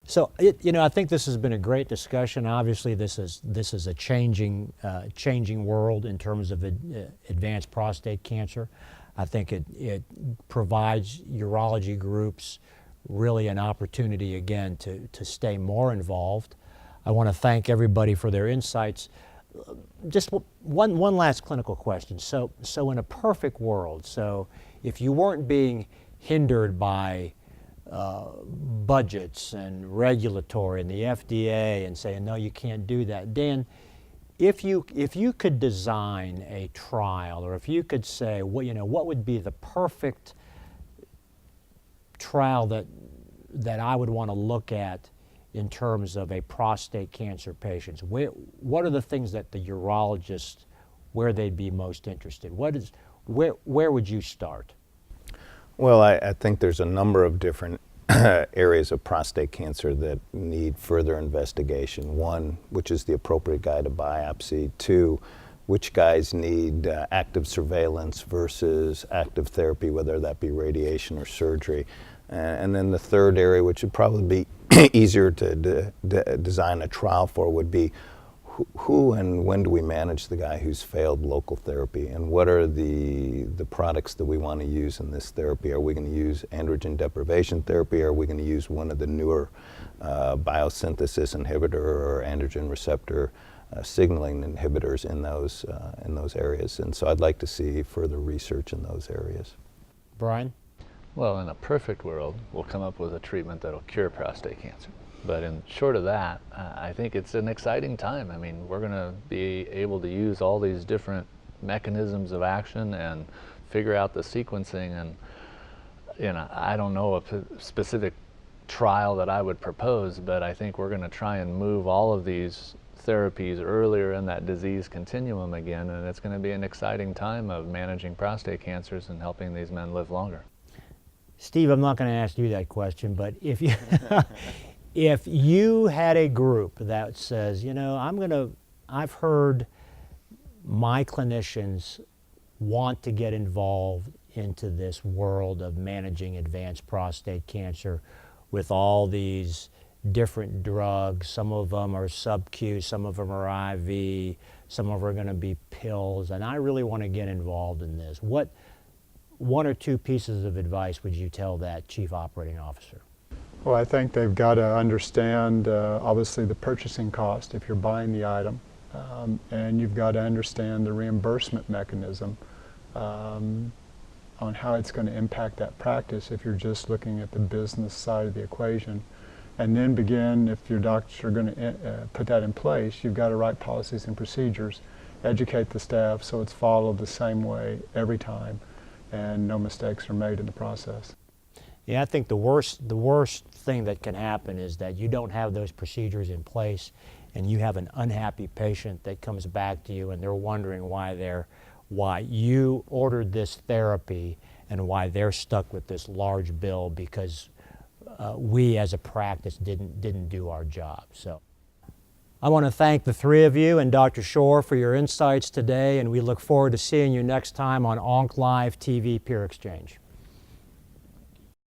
So, I think this has been a great discussion. Obviously, this is a changing world in terms of advanced prostate cancer. I think it provides urology groups really an opportunity again to stay more involved. I want to thank everybody for their insights. Just one last clinical question. So in a perfect world, so if you weren't being hindered by budgets and regulatory and the FDA and saying, no, you can't do that, Dan, if you could design a trial, or if you could say, what would be the perfect trial that I would want to look at in terms of a prostate cancer patient? What are the things that the urologists, where they'd be most interested? Where would you start? Well, I think there's a number of different areas of prostate cancer that need further investigation. One, which is the appropriate guide to biopsy. Two, which guys need active surveillance versus active therapy, whether that be radiation or surgery. And then the third area, which would probably be easier to design a trial for, would be who and when do we manage the guy who's failed local therapy, and what are the products that we want to use in this therapy? Are we going to use androgen deprivation therapy? Are we going to use one of the newer biosynthesis inhibitor or androgen receptor signaling inhibitors in those areas? And so I'd like to see further research in those areas. Bryan? Well, in a perfect world, we'll come up with a treatment that'll cure prostate cancer. But short of that, I think it's an exciting time. I mean, we're going to be able to use all these different mechanisms of action and figure out the sequencing. And, I don't know a specific trial that I would propose, but I think we're going to try and move all of these therapies earlier in that disease continuum again. And it's going to be an exciting time of managing prostate cancers and helping these men live longer. Steve, I'm not going to ask you that question, but if you if you had a group that says, I've heard my clinicians want to get involved into this world of managing advanced prostate cancer with all these different drugs. Some of them are sub-Q, some of them are IV, some of them are going to be pills, and I really want to get involved in this. What one or two pieces of advice would you tell that chief operating officer? Well, I think they've got to understand, obviously, the purchasing cost if you're buying the item, and you've got to understand the reimbursement mechanism on how it's going to impact that practice if you're just looking at the business side of the equation. And then begin, if your doctors are going to put that in place, you've got to write policies and procedures, educate the staff so it's followed the same way every time, and no mistakes are made in the process. Yeah, I think the worst thing that can happen is that you don't have those procedures in place, and you have an unhappy patient that comes back to you, and they're wondering why you ordered this therapy and why they're stuck with this large bill because we as a practice didn't do our job. So I want to thank the three of you and Dr. Shore for your insights today, and we look forward to seeing you next time on OnC Live TV Peer Exchange.